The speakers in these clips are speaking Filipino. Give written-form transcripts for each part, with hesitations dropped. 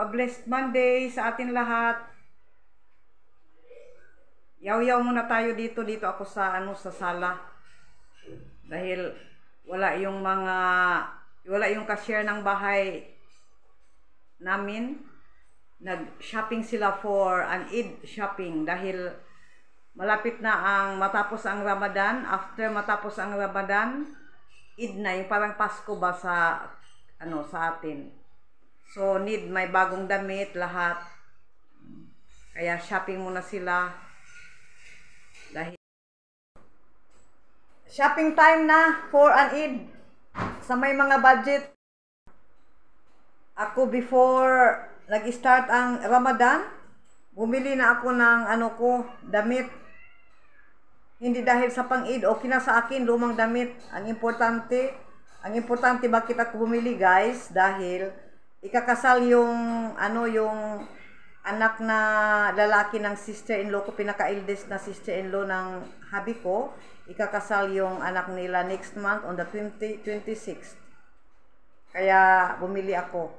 Blessed Monday sa atin lahat. Yaw-yaw muna tayo dito. Dito ako sa sa sala. Dahil wala yung cashier ng bahay namin. Nag-shopping sila for an Eid shopping dahil malapit na matapos ang Ramadan. After matapos ang Ramadan, Eid na, yung parang Pasko ba sa atin. So may bagong damit lahat. Kaya shopping muna sila. Dahil shopping time na for an Eid sa may mga budget. Ako before nag-start ang Ramadan, bumili na ako ng damit. Hindi dahil sa pang-Eid, okay na sa akin lumang damit. Ang importante bakit ako bumili, guys, dahil ikakasal yung anak na lalaki ng sister-in-law ko, pinaka-eldest na sister-in-law ng habi ko. Ikakasal yung anak nila next month on the 26th. Kaya bumili ako.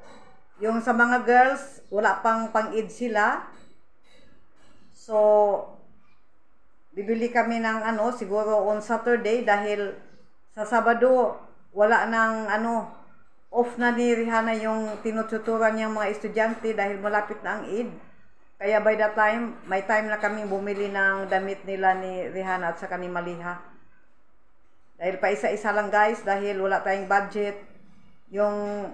Yung sa mga girls, wala pang-Eid sila. So bibili kami ng siguro on Saturday dahil sa Sabado wala nang off na ni Rihanna yung tinututuran niyang mga estudyante dahil malapit na ang Eid. Kaya by that time, may time na kami bumili ng damit nila ni Rihanna at saka ni Maliha. Dahil pa isa-isa lang, guys, dahil wala tayong budget. Yung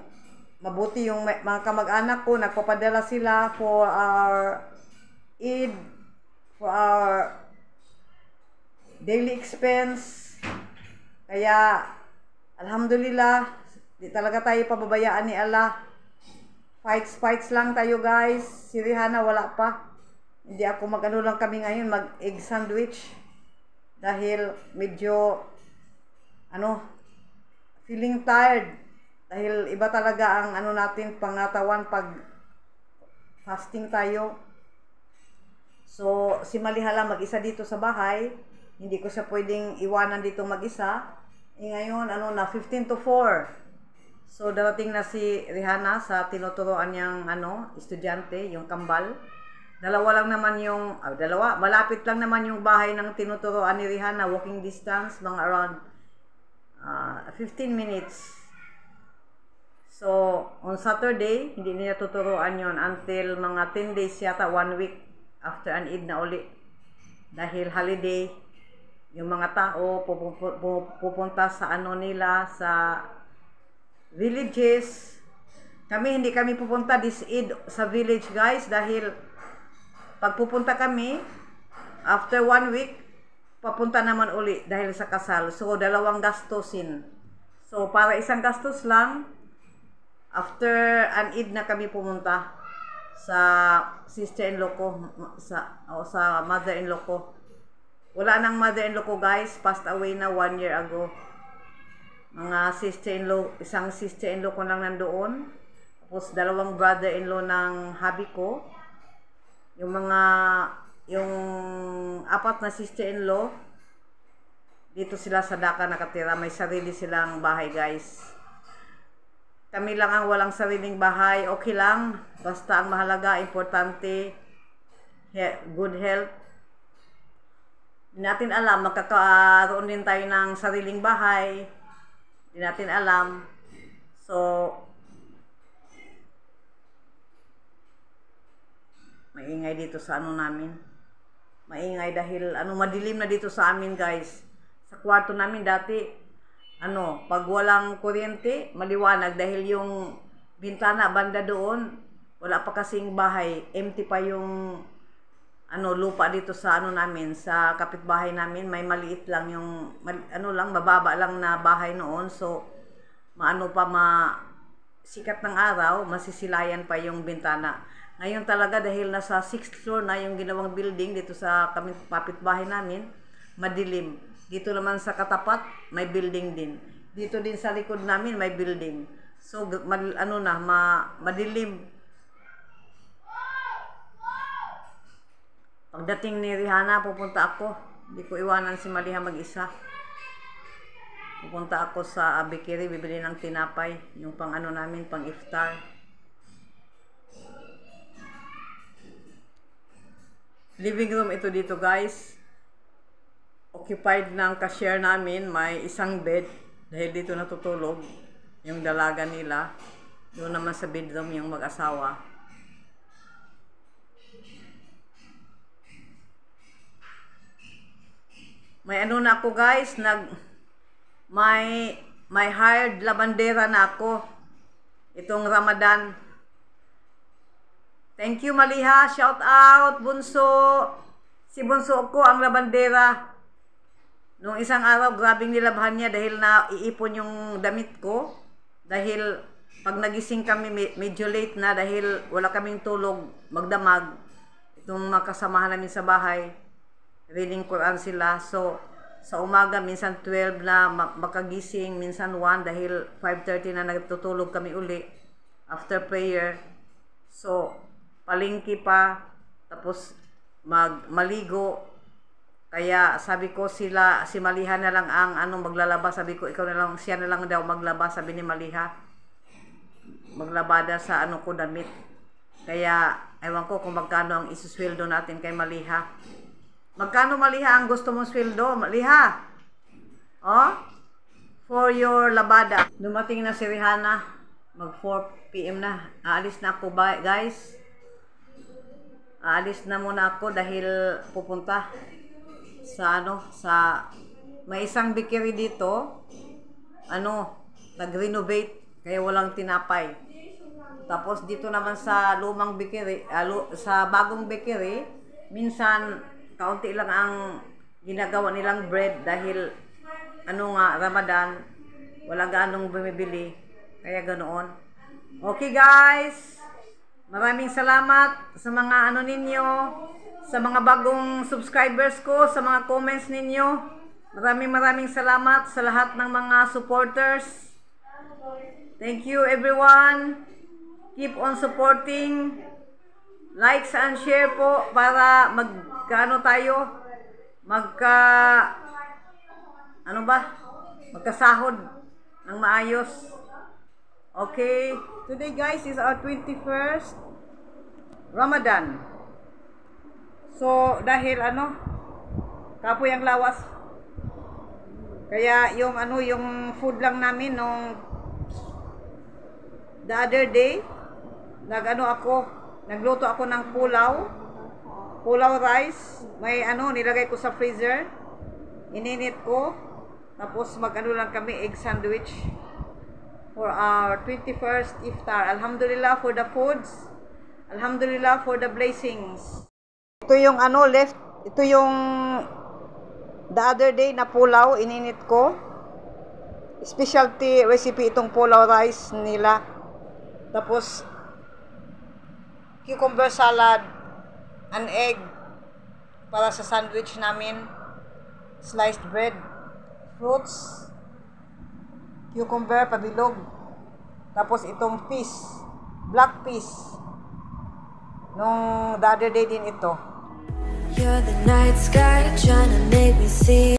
mabuti yung mga kamag-anak ko, nagpapadala sila for our Eid, for our daily expense. Kaya alhamdulillah, di talaga tayo pababayaan ni Allah. Fights lang tayo, guys. Si Rihanna wala pa. Hindi ako lang kami ngayon, mag-egg sandwich. Dahil medyo feeling tired. Dahil iba talaga ang natin pangatawan pag fasting tayo. So si Malihala mag-isa dito sa bahay. Hindi ko siya pwedeng iwanan dito mag-isa. Ngayon, 15 to 4. So, darating na si Rihanna sa tinuturoan niyang, estudyante, yung kambal. Malapit lang naman yung bahay ng tinuturoan ni Rihanna, walking distance, mga around 15 minutes. So, on Saturday, hindi niya tuturuan yon until mga 10 days yata, 1 week after an Eid na uli. Dahil holiday, yung mga tao pupunta sa nila, sa villages. Hindi kami pupunta this Eid sa village, guys, dahil pag pupunta kami, after 1 week, papunta naman uli dahil sa kasal. So, dalawang gastusin. So, para isang gastos lang, after an Eid na kami pumunta sa sister-in-law ko, sa mother-in-law ko. Wala nang mother-in-law ko, guys. Passed away na 1 year ago. Mga sister-in-law, isang sister-in-law ko lang nandoon. Tapos dalawang brother-in-law ng habi ko. Yung apat na sister-in-law, dito sila sa Dhaka nakatira. May sarili silang bahay, guys. Kami lang ang walang sariling bahay. Okay lang. Basta ang mahalaga, importante, good health. Hindi natin alam, magkakaroon din tayo ng sariling bahay. Hindi natin alam. So, maingay dito sa namin. Maingay dahil madilim na dito sa amin, guys. Sa kwarto namin dati, pag walang kuryente, maliwanag dahil yung bintana banda doon, wala pa kasing bahay. Empty pa yung lupa dito sa namin, sa kapitbahay namin. May maliit lang yung mababa lang na bahay noon. So sikat ng araw, masisilayan pa yung bintana. Ngayon talaga dahil nasa 6th floor na yung ginawang building dito sa kapitbahay namin, madilim. Dito naman sa katapat, may building din. Dito din sa likod namin may building. So madilim. Pagdating ni Rihanna, pupunta ako. Hindi ko iwanan si Maliha mag-isa. Pupunta ako sa Abikiri, bibili ng tinapay. Yung pang namin, pang iftar. living room ito dito, guys. Occupied ng cashier namin. May isang bed dahil dito natutulog yung dalaga nila. Doon naman sa bedroom yung mag-asawa. May ano na ako, guys, may hired labandera na ako itong Ramadan. Thank you, Maliha. Shout out, Bunso. Si Bunso ko ang labandera. Nung isang araw, grabing nilabhan niya dahil naiipon yung damit ko. Dahil pag nagising kami, medyo late na dahil wala kaming tulog, magdamag. Itong makasamahan namin sa bahay, reading Quran sila. So, sa umaga, minsan 12 na makagising, minsan 1 dahil 5:30 na nagtutulog kami uli after prayer. So, palingki pa, tapos maligo. Kaya sabi ko si Maliha na lang ang maglalaba. Sabi ko, siya na lang daw maglaba, sabi ni Maliha. Maglabada sa ko damit. Kaya, ewan ko kung magkano ang isusweldo natin kay Maliha. Magkano, Maliha, ang gusto mong sweldo? Maliha! Oh? For your labada. Dumating na si Rihanna. Mag 4 PM na. Aalis na ako, guys. Aalis na muna ako dahil pupunta sa may isang bakery dito. Nag-renovate kaya walang tinapay. Tapos dito naman sa lumang bakery, sa bagong bakery, minsan kaunti lang ang ginagawa nilang bread dahil Ramadan, wala ganong bumibili. Kaya ganoon. Okay, guys. Maraming salamat sa mga ninyo, sa mga bagong subscribers ko, sa mga comments ninyo. Maraming salamat sa lahat ng mga supporters. Thank you, everyone. Keep on supporting. Likes and share po para magkasahod ng maayos. Okay. Today, guys, is our 21st Ramadan. So, dahil kapoy ang lawas. Kaya yung food lang namin nung the other day, nagluto ako ng pulaw rice. May nilagay ko sa freezer. Ininit ko. Tapos lang kami, egg sandwich for our 21st iftar. Alhamdulillah for the foods. Alhamdulillah for the blessings. Ito yung left. Ito yung the other day na pulaw, ininit ko. Specialty recipe itong pulaw rice nila. Tapos cucumber salad, an egg para sa sandwich namin, sliced bread, fruits, cucumber, pabilog. Tapos itong peas, black peas. Nung the other day din ito. You're the night sky trying to make me see